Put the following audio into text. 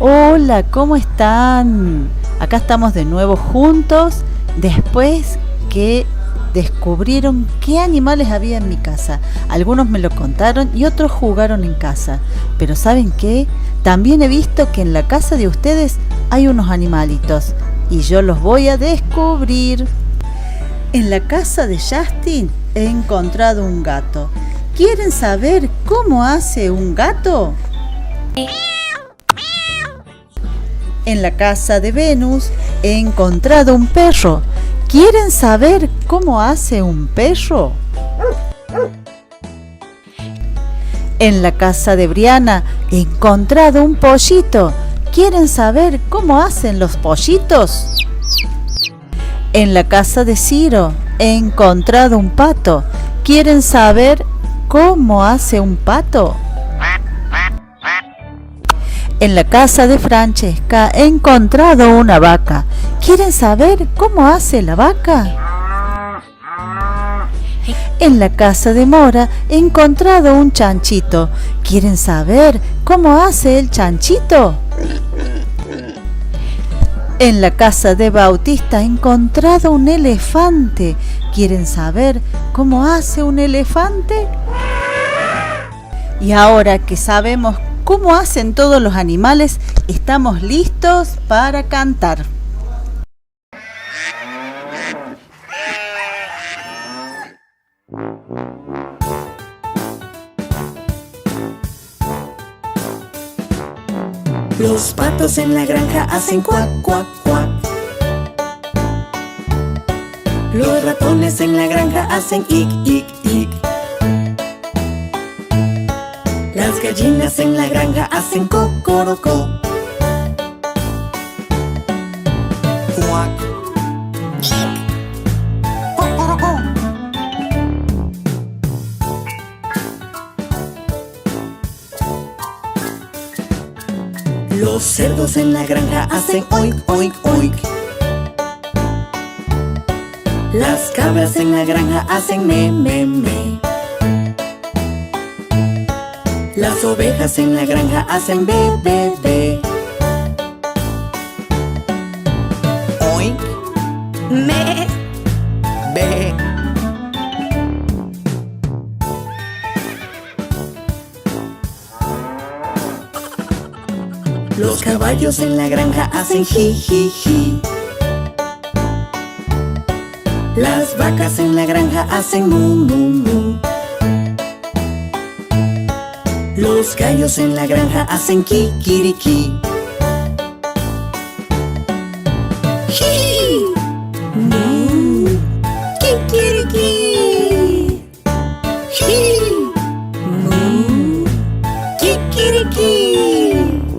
Hola, ¿cómo están? Acá estamos de nuevo juntos después que descubrieron qué animales había en mi casa. Algunos me lo contaron y otros jugaron en casa. Pero ¿saben qué? También he visto que en la casa de ustedes hay unos animalitos y yo los voy a descubrir. En la casa de Justin he encontrado un gato. ¿Quieren saber cómo hace un gato? En la casa de Venus he encontrado un perro. ¿Quieren saber cómo hace un perro? En la casa de Briana he encontrado un pollito. ¿Quieren saber cómo hacen los pollitos? En la casa de Ciro he encontrado un pato. ¿Quieren saber cómo hace un pato? En la casa de Francesca he encontrado una vaca. ¿Quieren saber cómo hace la vaca? En la casa de Mora he encontrado un chanchito. ¿Quieren saber cómo hace el chanchito? En la casa de Bautista he encontrado un elefante. ¿Quieren saber cómo hace un elefante? Y ahora que sabemos cómo hacen todos los animales, estamos listos para cantar. Los patos en la granja hacen cuac, cuac, cuac. Los ratones en la granja hacen ic, ic, ic. Las gallinas en la granja hacen cocorocó. Cuac, ic, cocorocó. Los cerdos en la granja hacen oink, oink, oink. Las cabras en la granja hacen me, me, me. Las ovejas en la granja hacen be, be, be. Oink, me, be. Los caballos en la granja hacen ji, ji, ji. Las vacas en la granja hacen mu, mu, mu. Los gallos en la granja hacen kikiriki.